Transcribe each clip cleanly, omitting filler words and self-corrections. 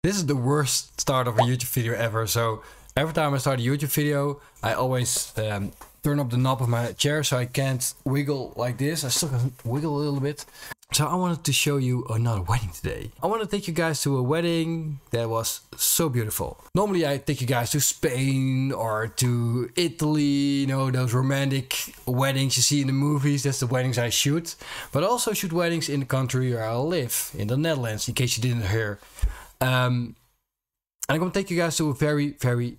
This is the worst start of a YouTube video ever. So every time I start a YouTube video, I always turn up the knob of my chair so I can't wiggle like this. I still can wiggle a little bit. So I wanted to show you another wedding today. I want to take you guys to a wedding that was so beautiful. Normally I take you guys to Spain or to Italy, you know, those romantic weddings you see in the movies. That's the weddings I shoot. But I also shoot weddings in the country where I live, in the Netherlands, in case you didn't hear. And I'm going to take you guys to a very, very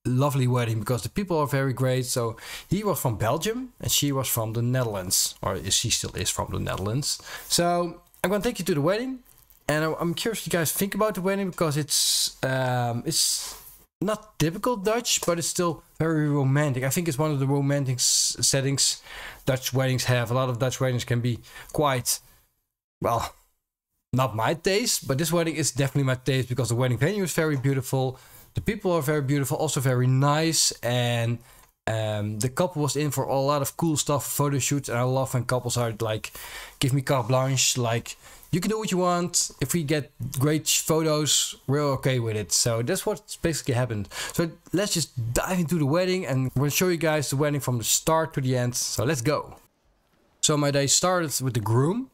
lovely wedding because the people are very great. So he was from Belgium and she was from the Netherlands, or she still is from the Netherlands. So I'm going to take you to the wedding, and I'm curious what you guys think about the wedding because it's not typical Dutch, but it's still very romantic. I think it's one of the romantic settings Dutch weddings have. A lot of Dutch weddings can be quite, well, not my taste, but this wedding is definitely my taste because the wedding venue is very beautiful. The people are very beautiful, also very nice, and the couple was in for a lot of cool stuff, photo shoots, and I love when couples are like, give me carte blanche, like, you can do what you want. If we get great photos, we're okay with it. So that's what basically happened. So let's just dive into the wedding, and I'm going to show you guys the wedding from the start to the end. So let's go. So my day started with the groom.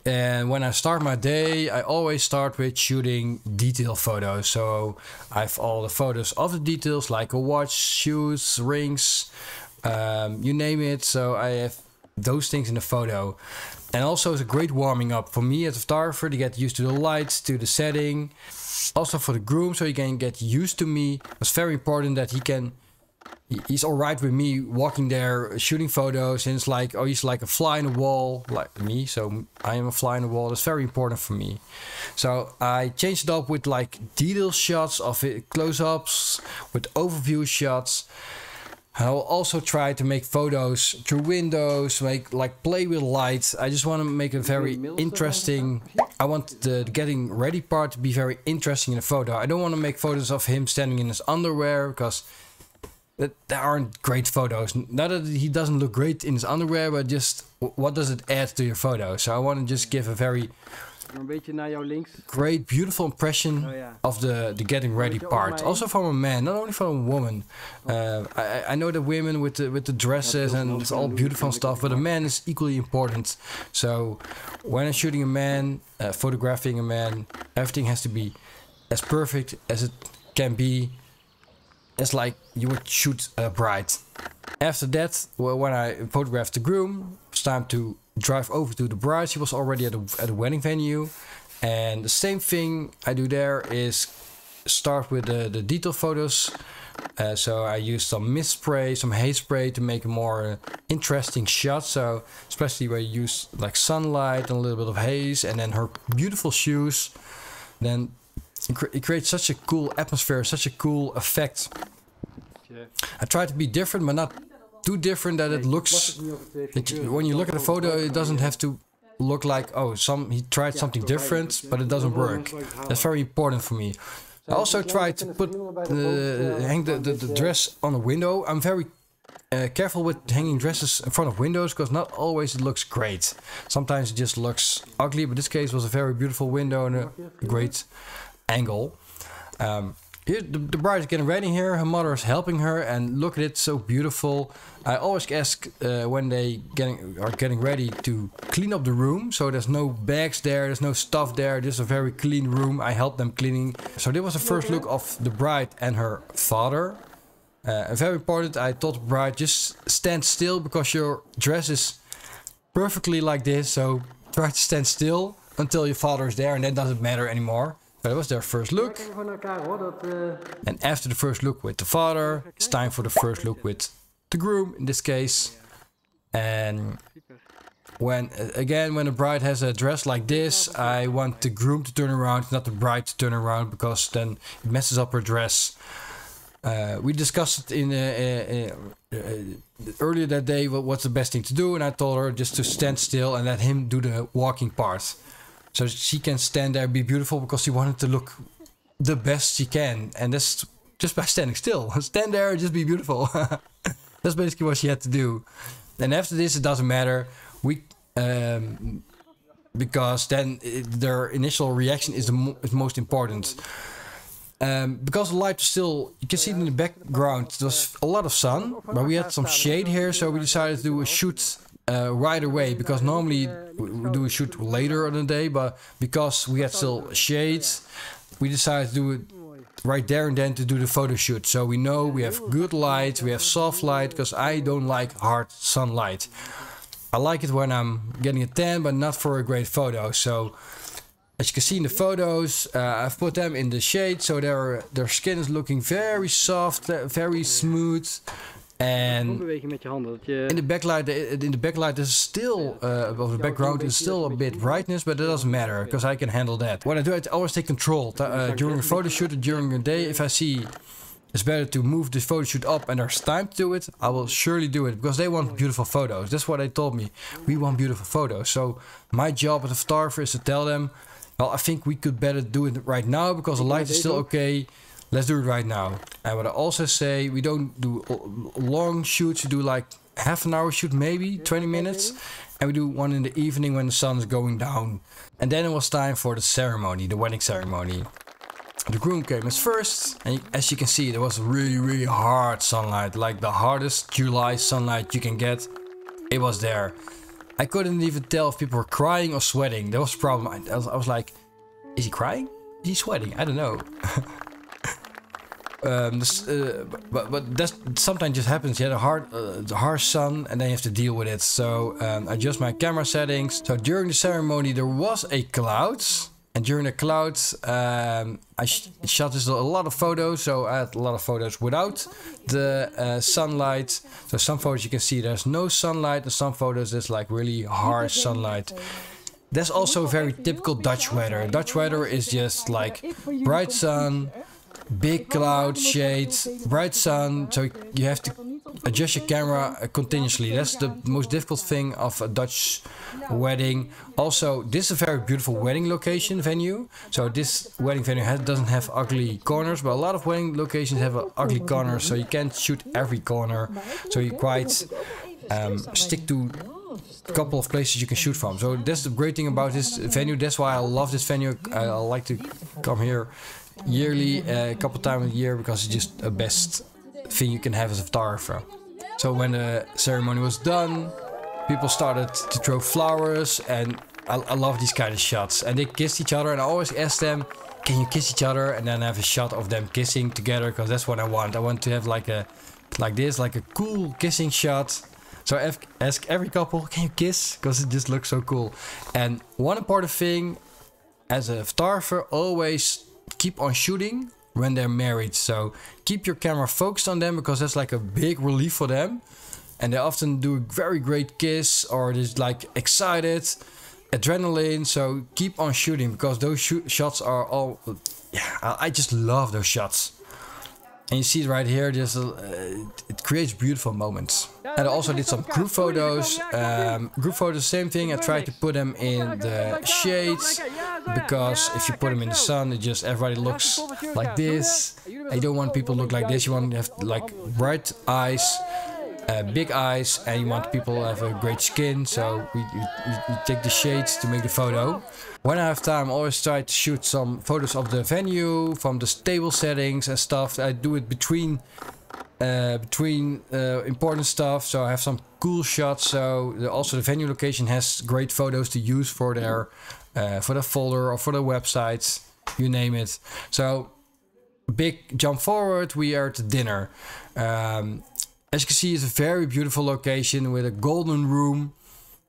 And when I start my day, I always start with shooting detail photos. So I have all the photos of the details, like a watch, shoes, rings, you name it. So I have those things in the photo. And also it's a great warming up for me as a photographer to get used to the lights, to the setting. Also for the groom, so he can get used to me. It's very important that he's all right with me walking there, shooting photos, and it's like, oh, he's like a fly in the wall, like me. So I am a fly in the wall. That's very important for me. So I changed it up with like detail shots of it, close-ups, with overview shots. I'll also try to make photos through windows, play with lights. I just want to make a very interesting. I want the getting ready part to be very interesting in the photo. I don't want to make photos of him standing in his underwear because there aren't great photos. Not that he doesn't look great in his underwear, but just what does it add to your photo? So I want to just give a very great, beautiful impression of the getting ready part. Also from a man, not only from a woman. I know the women with the dresses and it's all beautiful and stuff, but a man is equally important. So when I'm shooting a man, photographing a man, everything has to be as perfect as it can be. It's like you would shoot a bride. After that, well, when I photographed the groom, it's time to drive over to the bride. She was already at a wedding venue. And the same thing I do there is start with the detail photos. So I use some mist spray, some haze spray to make a more interesting shot. So especially where you use like sunlight and a little bit of haze, and then her beautiful shoes. Then it creates such a cool atmosphere, such a cool effect. I try to be different, but not too different that it looks. When you look at a photo, it doesn't have to look like, oh, he tried something different, but it doesn't work. That's very important for me. I also try to hang the dress on a window. I'm very careful with hanging dresses in front of windows because not always it looks great. Sometimes it just looks ugly, but this case was a very beautiful window and a great angle. Here the bride is getting ready here. Her mother is helping her, and look at it, so beautiful. I always ask when they are getting ready to clean up the room, so there's no bags there, there's no stuff there. This is a very clean room. I help them cleaning. So this was the first look of the bride and her father. Very important. I told the bride, just stand still because your dress is perfectly like this. So try to stand still until your father is there, and that doesn't matter anymore. That was their first look. And after the first look with the father, it's time for the first look with the groom in this case. And when the bride has a dress like this, I want the groom to turn around, not the bride to turn around, because then it messes up her dress. We discussed it earlier that day what's the best thing to do, and I told her just to stand still and let him do the walking part. So she can stand there and be beautiful because she wanted to look the best she can. And that's just by standing still. Stand there and just be beautiful. That's basically what she had to do. And after this, it doesn't matter. because then their initial reaction is is most important. Because the light was still, you can see it in the background, there was a lot of sun, but we had some shade here, so we decided to do a shoot right away, because normally we do a shoot later in the day, but because we had still shades, we decided to do it right there and then to do the photo shoot. So we know we have good light, we have soft light, because I don't like hard sunlight. I like it when I'm getting a tan, but not for a great photo. So as you can see in the photos, I've put them in the shade, so their skin is looking very soft, very smooth. And in the backlight, there's still, of the background is still a bit brightness, but it doesn't matter, because I can handle that. What I do, I always take control. During a photo shoot or during a day, if I see it's better to move the photo shoot up and there's time to do it, I will surely do it, because they want beautiful photos. That's what they told me. We want beautiful photos. So my job as a photographer is to tell them, well, I think we could better do it right now, because the light is still okay. Let's do it right now. And what I also say, we don't do long shoots. We do like half an hour shoot, maybe 20 minutes. And we do one in the evening when the sun is going down. And then it was time for the ceremony, the wedding ceremony. The groom came as first. And as you can see, there was really, really hard sunlight. Like the hardest July sunlight you can get. It was there. I couldn't even tell if people were crying or sweating. That was the problem. I was like, is he crying? Is he sweating? I don't know. But that sometimes just happens. You had the harsh sun, and then you have to deal with it. So adjust my camera settings. So during the ceremony there was a cloud, and during the clouds I shot a lot of photos. So I had a lot of photos without the sunlight. So some photos you can see there's no sunlight, and some photos there's like really harsh sunlight. That's also very typical Dutch weather. Dutch weather is just like bright sun, big cloud shades, bright sun, so you have to adjust your camera continuously. That's the most difficult thing of a Dutch wedding. Also, this is a very beautiful wedding location venue. So this wedding venue doesn't have ugly corners, but a lot of wedding locations have ugly corners, so you can't shoot every corner. So you quite stick to a couple of places you can shoot from. So that's the great thing about this venue. That's why I love this venue. I like to come here yearly, a couple times a year, because it's just the best thing you can have as a photographer. So when the ceremony was done, people started to throw flowers, and I love these kind of shots. And they kissed each other, and I always ask them, can you kiss each other? And then have a shot of them kissing together, because that's what I want. I want to have like a cool kissing shot. So I ask every couple, can you kiss? Because it just looks so cool. And one important thing as a photographer, always keep on shooting when they're married. So keep your camera focused on them, because that's like a big relief for them. And they often do a very great kiss, or they're like excited, adrenaline. So keep on shooting, because those shots are all, yeah, I just love those shots. And you see it right here, it creates beautiful moments. And I also did some group photos. Group photos, same thing. I tried to put them in the shades, because if you put them in the sun, everybody looks like this. You don't want people to look like this. You want to have like bright eyes, big eyes, and you want people to have a great skin. So we take the shades to make the photo. When I have time, I always try to shoot some photos of the venue, from the table settings and stuff. I do it between important stuff, so I have some cool shots. So also the venue location has great photos to use for their folder or for the websites, you name it. So big jump forward, we are at dinner. As you can see, it's a very beautiful location with a golden room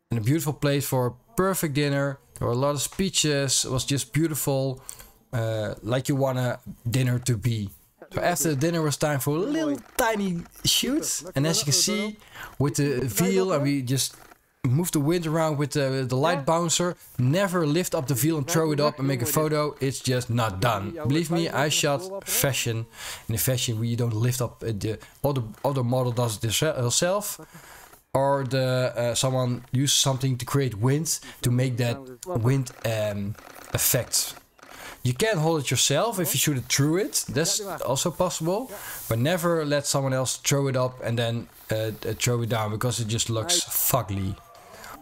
and a beautiful place for a perfect dinner. There were a lot of speeches. It was just beautiful, like you want a dinner to be. So after the dinner was time for a little tiny shoot. And as you can see, with the veil, and we just move the wind around with the light bouncer. Never lift up the veil and throw it up and make a photo. It's just not done. Believe me, I shot fashion. In the fashion, we don't lift up the other model does it herself. Or someone uses something to create wind to make that wind effect. You can hold it yourself if you shoot it through it. That's also possible. But never let someone else throw it up and then throw it down, because it just looks fugly.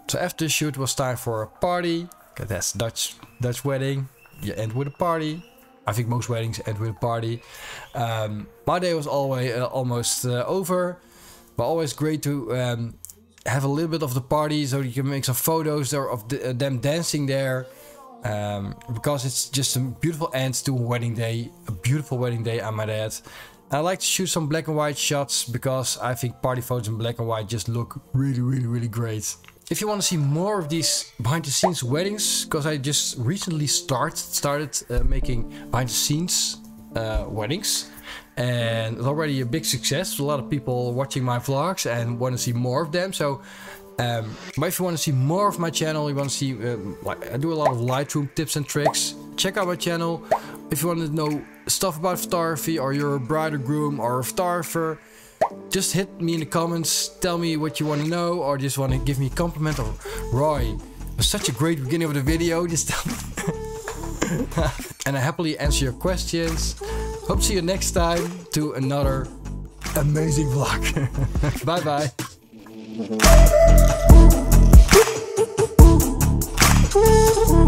So after the shoot was time for a party. Okay, that's Dutch wedding. You end with a party. I think most weddings end with a party. My day was always almost over, but always great to have a little bit of the party, so you can make some photos there of them dancing there, because it's just a beautiful end to a wedding day, a beautiful wedding day, I might add. I like to shoot some black and white shots because I think party photos in black and white just look really great. If you want to see more of these behind the scenes weddings, because I just recently started making behind the scenes weddings, and it's already a big success. A lot of people watching my vlogs and want to see more of them. So but if you want to see more of my channel, you want to see like I do a lot of Lightroom tips and tricks, check out my channel. If you want to know stuff about photography, or you're a bride or groom or a photographer, just hit me in the comments, tell me what you want to know, or just want to give me a compliment, or Roy, it was such a great beginning of the video, just tell me. And I happily answer your questions. Hope to see you next time to another amazing vlog. Bye bye.